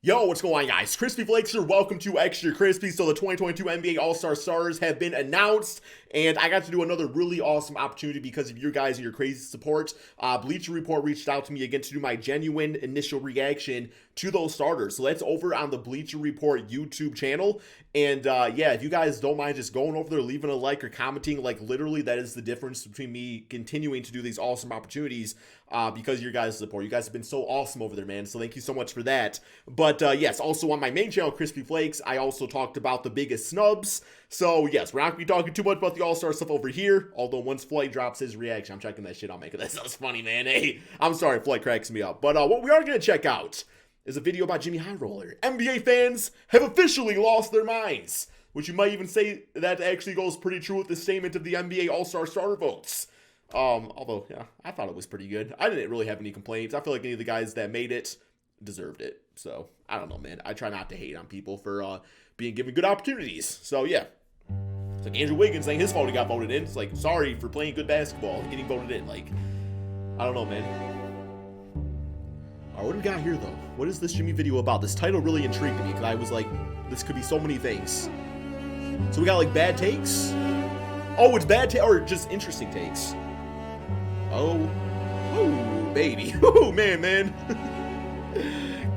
Yo, what's going on, guys? Crispy Flakes here. Welcome to Extra Crispy. So the 2022 NBA All-Star Stars have been announced, and I got to do another really awesome opportunity because of you guys and your crazy support. Bleacher Report reached out to me again to do my genuine initial reaction to those starters. So that's over on the Bleacher Report YouTube channel. And yeah, if you guys don't mind just going over there, leaving a like or commenting, like literally that is the difference between me continuing to do these awesome opportunities because of your guys' support. You guys have been so awesome over there, man. So thank you so much for that. But yes, also on my main channel, Crispy Flakes, I also talked about the biggest snubs. So yes, we're not going to be talking too much about the All-Star stuff over here. Although once Floyd drops his reaction, I'm checking that shit out, man, because that sounds funny, man. Hey, I'm sorry, Floyd cracks me up. But what we are going to check out is a video by Jimmy High Roller. NBA fans have officially lost their minds, which you might even say that actually goes pretty true with the statement of the NBA All-Star starter votes. Although, yeah, I thought it was pretty good. I didn't really have any complaints. I feel like any of the guys that made it deserved it. So, I don't know, man. I try not to hate on people for being given good opportunities. So, yeah. It's like Andrew Wiggins saying his fault he got voted in. It's like, sorry for playing good basketball and getting voted in. Like, I don't know, man. All right, what do we got here, though? What is this Jimmy video about? This title really intrigued me because I was like, this could be so many things. So we got, like, bad takes? Oh, it's bad takes, or just interesting takes. Oh. Ooh, baby. Ooh, man.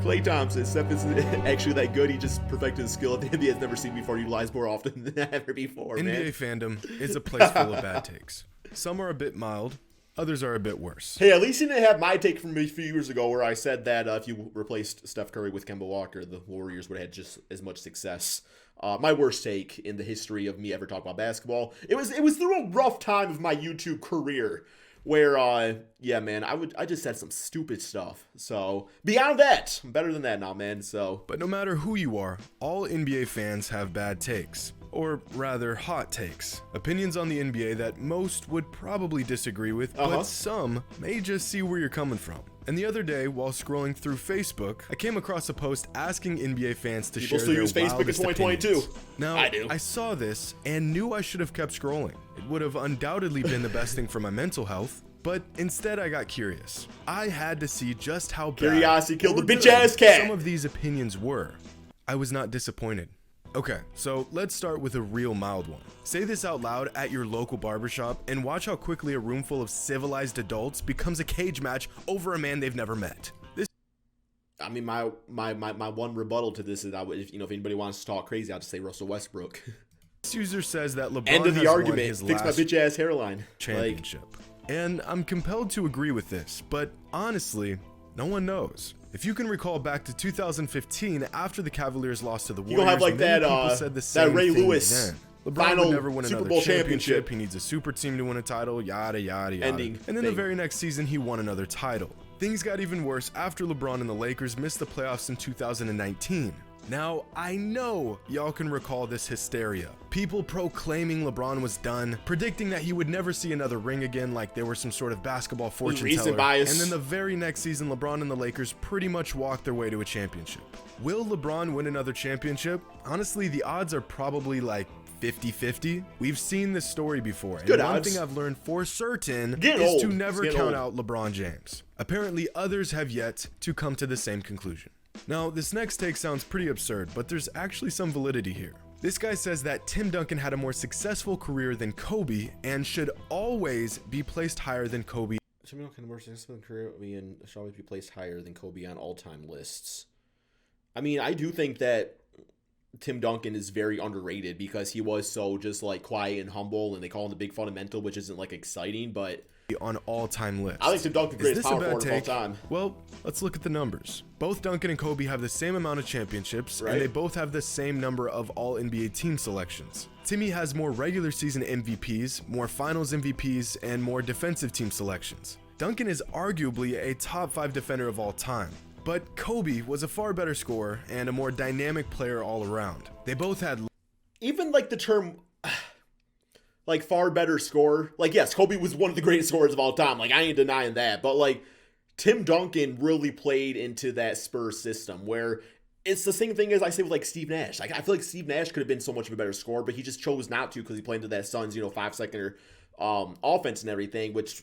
Klay Thompson. Steph is actually that good. He just perfected his skill that the NBA has never seen before, utilized more often than ever before, man. NBA fandom is a place full of bad takes. Some are a bit mild. Others are a bit worse. Hey, at least you didn't have my take from a few years ago where I said that if you replaced Steph Curry with Kemba Walker, the Warriors would have had just as much success. My worst take in the history of me ever talking about basketball. It was through a rough time of my YouTube career where, yeah, man, I just said some stupid stuff. So, beyond that, I'm better than that now, man, so. But no matter who you are, all NBA fans have bad takes. Or rather, hot takes. Opinions on the NBA that most would probably disagree with, but some may just see where you're coming from. And the other day, while scrolling through Facebook, I came across a post asking NBA fans to share their wildest Facebook in 2022. opinions. Now, I do. I saw this and knew I should have kept scrolling. It would have undoubtedly been the best thing for my mental health, but instead I got curious. I had to see just how bad Curiosity killed or the bitch good ass cat. some of these opinions were. I was not disappointed. Okay, so let's start with a real mild one. Say this out loud at your local barbershop and watch how quickly a room full of civilized adults becomes a cage match over a man they've never met. I mean, my one rebuttal to this is if anybody wants to talk crazy, I'll just say Russell Westbrook. This user says that LeBron End of the has argument. won his Fix my last bitch ass hairline. championship. And I'm compelled to agree with this, but honestly, no one knows. If you can recall back to 2015, after the Cavaliers lost to the Warriors, You gonna have like many that people said the same Ray thing Lewis then. LeBron final would never win Super another Bowl championship. He needs a super team to win a title, yada, yada, yada. Ending And then thing. the very next season, he won another title. Things got even worse after LeBron and the Lakers missed the playoffs in 2019. Now, I know y'all can recall this hysteria. People proclaiming LeBron was done, predicting that he would never see another ring again like they were some sort of basketball fortune Recent teller. bias. And then the very next season, LeBron and the Lakers pretty much walked their way to a championship. Will LeBron win another championship? Honestly, the odds are probably like 50-50. We've seen this story before, and Good one odds. thing I've learned for certain Getting is old. to It's never getting count old. out LeBron James. Apparently, others have yet to come to the same conclusion. Now, this next take sounds pretty absurd, but there's actually some validity here. This guy says that Tim Duncan had a more successful career than Kobe and should always be placed higher than Kobe. Tim Duncan more successful career and should always be placed higher than Kobe on all-time lists. I mean, I do think that Tim Duncan is very underrated because he was so just like quiet and humble, and they call him the big fundamental, which isn't like exciting, but On all-time lists. I think Tim Duncan Is greatest this a power bad forward of all take? time. Well, let's look at the numbers. Both Duncan and Kobe have the same amount of championships, Right. and they both have the same number of all-NBA team selections. Timmy has more regular season MVPs, more finals MVPs, and more defensive team selections. Duncan is arguably a top 5 defender of all time. But Kobe was a far better scorer and a more dynamic player all around. They both had Even like the term like far better scorer, like yes, Kobe was one of the greatest scorers of all time, like I ain't denying that, but like Tim Duncan really played into that Spurs system where it's the same thing as I say with like Steve Nash. Like I feel like Steve Nash could have been so much of a better scorer, but he just chose not to because he played into that Suns 5-second offense and everything, which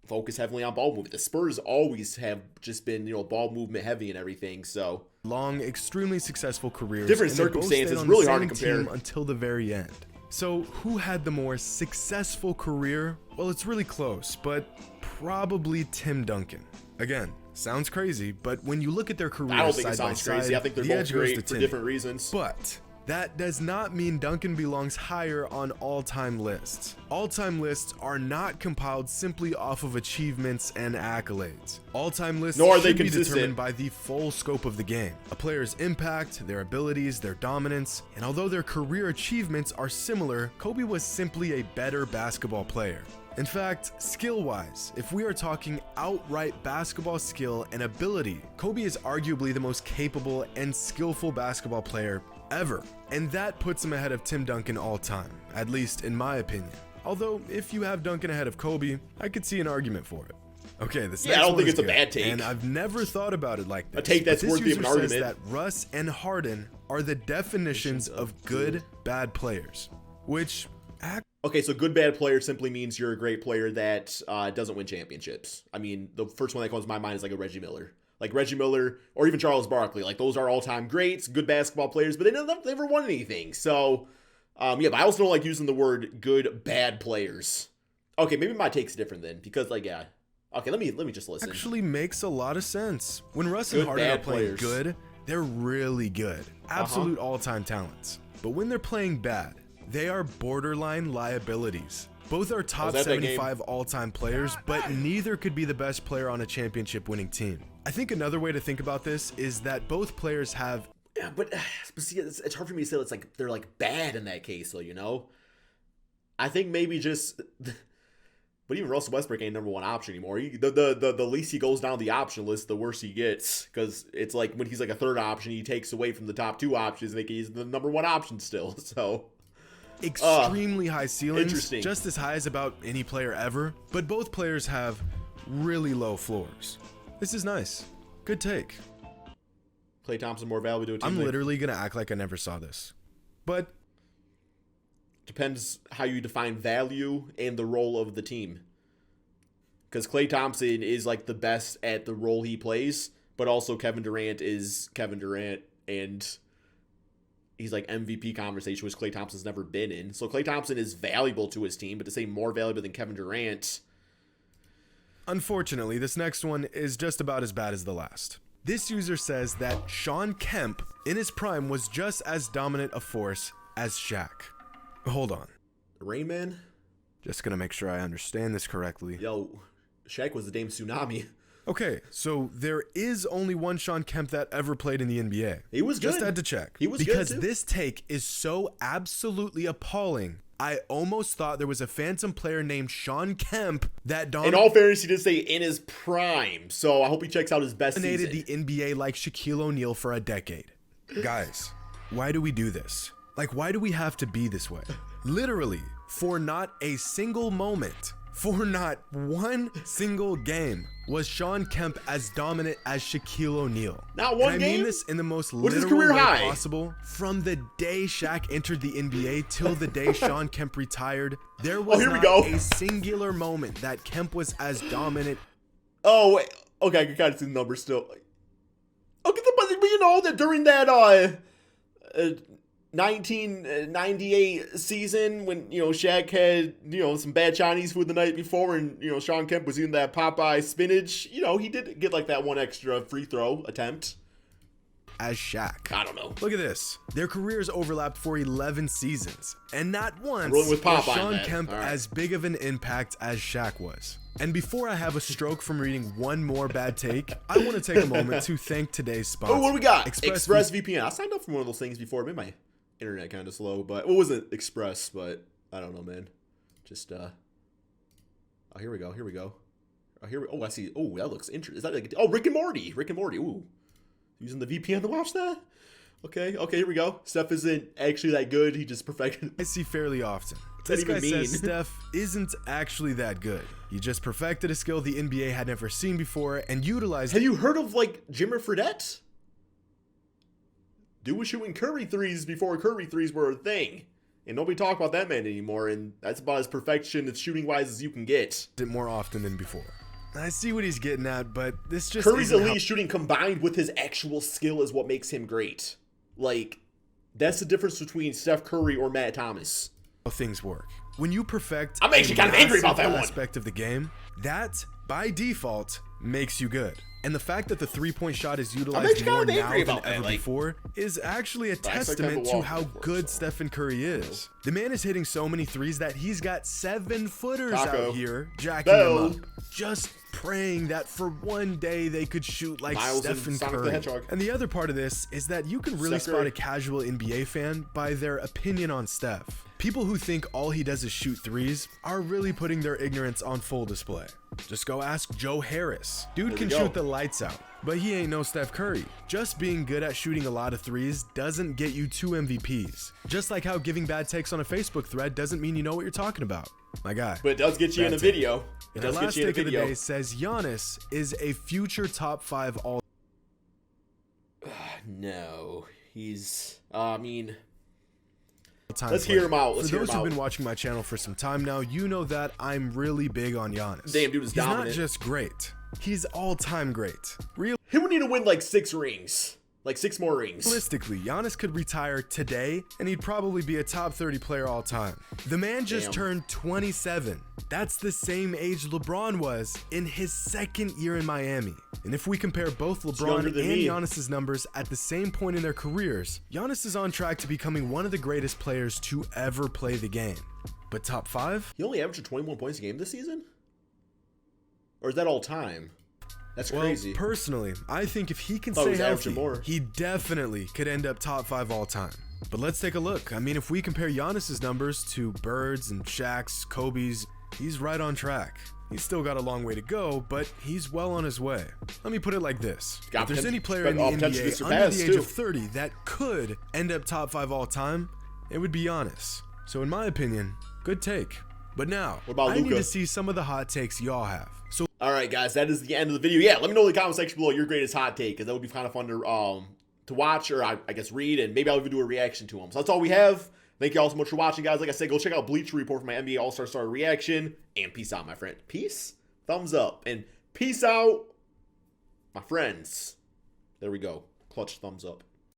focus heavily on ball movement. The Spurs always have just been, ball movement heavy and everything. So long, extremely successful careers. Different and they both circumstances, stayed on really the hard to same compare. team until the very end. So who had the more successful career? Well, it's really close, but probably Tim Duncan. Again, sounds crazy, but when you look at their careers I don't think it side by sounds crazy. I side, think they're the both edge goes to great for Tim. different reasons. But that does not mean Duncan belongs higher on all-time lists. All-time lists are not compiled simply off of achievements and accolades. All-time lists Nor are they should be consistent. determined by the full scope of the game, a player's impact, their abilities, their dominance, and although their career achievements are similar, Kobe was simply a better basketball player. In fact, skill-wise, if we are talking outright basketball skill and ability, Kobe is arguably the most capable and skillful basketball player ever. And that puts him ahead of Tim Duncan all time, at least in my opinion. Although, if you have Duncan ahead of Kobe, I could see an argument for it. Okay, this Yeah, I next don't one think is it's a good, bad take. and I've never thought about it like this. A take that's but this worthy of an user says argument. that Russ and Harden are the definitions of good, bad players, which Okay, so good bad player simply means you're a great player that doesn't win championships. I mean, the first one that comes to my mind is like a Reggie Miller. Like Reggie Miller or even Charles Barkley. Like those are all-time greats, good basketball players, but they never won anything. So, yeah, but I also don't like using the word good bad players. Okay, maybe my take's different then because like, yeah. Okay, let me just listen. actually makes a lot of sense. When Russ and Good, Harden are bad playing players. good, they're really good. Absolute all-time talents. But when they're playing bad, they are borderline liabilities. Both are top that 75 all-time players, but neither could be the best player on a championship-winning team. I think another way to think about this is that both players have... Yeah, but see, it's hard for me to say it's like they're like bad in that case, though, I think maybe just... But even Russell Westbrook ain't number one option anymore. The least he goes down the option list, the worse he gets. Because it's like when he's like a third option, he takes away from the top two options, and he's the number one option still. So... extremely high ceilings, interesting. just as high as about any player ever, but both players have really low floors. This is nice. Good take. Klay Thompson more valuable to a team. I'm literally gonna act like I never saw this. But Depends how you define value and the role of the team. Because Klay Thompson is like the best at the role he plays, but also Kevin Durant is Kevin Durant, and he's like MVP conversation, which Klay Thompson's never been in. So Klay Thompson is valuable to his team, but to say more valuable than Kevin Durant... unfortunately, this next one is just about as bad as the last. This user says that Shawn Kemp, in his prime, was just as dominant a force as Shaq. Hold on. Rain Man? Just gonna make sure I understand this correctly. Yo, Shaq was the damn tsunami. Okay, so there is only one Shawn Kemp that ever played in the NBA. He was good. Just had to check. He was good, because too. this take is so absolutely appalling. I almost thought there was a phantom player named Shawn Kemp that In dominated all fairness, he did say in his prime, so I hope he checks out his best season. the NBA like Shaquille O'Neal for a decade. Guys, why do we do this? Like, why do we have to be this way? Literally, for not a single moment, for not one single game, was Shawn Kemp as dominant as Shaquille O'Neal. Not one and I game? mean this in the most What's his literal career way high? possible. From the day Shaq entered the NBA till the day Shawn Kemp retired, there was here we not go. a singular moment that Kemp was as dominant. Oh, wait. Okay, I can kind of see the numbers still. Okay, but you know that during that 1998 season when, Shaq had, some bad Chinese food the night before and, Shawn Kemp was eating that Popeye spinach, he did get like that one extra free throw attempt. As Shaq. I don't know. Look at this. Their careers overlapped for 11 seasons, and not once rolling with was Popeye, Shawn man. Kemp All right. as big of an impact as Shaq was. And before I have a stroke from reading one more bad take, I want to take a moment to thank today's sponsor. Oh, what do we got? ExpressVPN. ExpressVPN. I signed up for one of those things before. It made my internet kind of slow, but it wasn't Express, but I don't know, man. Just, oh, here we go. Oh, I see. Oh, that looks interesting. Is that like, Rick and Morty. Ooh. Using the VPN to watch that? Okay, here we go. Steph isn't actually that good. He just perfected. I see fairly often. that This guy even mean? says Steph isn't actually that good. He just perfected a skill the NBA had never seen before and utilized Have you heard of, like, Jimmer Fredette? Dude was shooting Curry threes before Curry threes were a thing. And nobody talk about that man anymore, and that's about as perfection as shooting-wise as you can get. It more often than before. I see what he's getting at, but this just Curry's isn't elite shooting combined with his actual skill is what makes him great. Like, that's the difference between Steph Curry or Matt Thomas. how things work. When you perfect I'm actually kind of angry about that one. aspect of the game, that by default makes you good. And the fact that the three-point shot is utilized more now than ever before is actually a testament to how good Stephen Curry is. The man is hitting so many threes that he's got 7-footers out here jacking them up, just praying that for one day they could shoot like Stephen Curry. And the other part of this is that you can really spot a casual NBA fan by their opinion on Steph. People who think all he does is shoot threes are really putting their ignorance on full display. Just go ask Joe Harris. Dude can shoot the lights out, but he ain't no Steph Curry. Just being good at shooting a lot of threes doesn't get you 2 MVPs. Just like how giving bad takes on a Facebook thread doesn't mean you know what you're talking about. My guy. But it does get you in a video. It does get you in a video. The last take of the day says Giannis is a future top 5 all. No, he's, let's hear him out. For those who've been watching my channel for some time now, you know that I'm really big on Giannis. Damn, dude is dominant. He's not just great. He's all-time great. He would need to win like 6 rings. Like 6 more rings. Realistically, Giannis could retire today, and he'd probably be a top 30 player all time. The man just turned 27. That's the same age LeBron was in his 2nd year in Miami. And if we compare both LeBron and Giannis's numbers at the same point in their careers, Giannis is on track to becoming one of the greatest players to ever play the game. But top 5? He only averaged 21 points a game this season? Or is that all time? That's crazy. Well, personally, I think if he can stay healthy, he definitely could end up top 5 all time. But let's take a look. I mean, if we compare Giannis's numbers to Bird's and Shaq's, Kobe's, he's right on track. He's still got a long way to go, but he's well on his way. Let me put it like this. If there's any player in the NBA under the age of 30 that could end up top 5 all time, it would be Giannis. So in my opinion, good take. But now, I need to see some of the hot takes y'all have. So, all right, guys, that is the end of the video. Yeah, let me know in the comment section below your greatest hot take, because that would be kind of fun to watch, or I guess read, and maybe I'll even do a reaction to them. So that's all we have. Thank you all so much for watching, guys. Like I said, go check out Bleacher Report for my NBA All-Star Star reaction, and peace out, my friend. Peace, thumbs up, and peace out, my friends. There we go. Clutch thumbs up.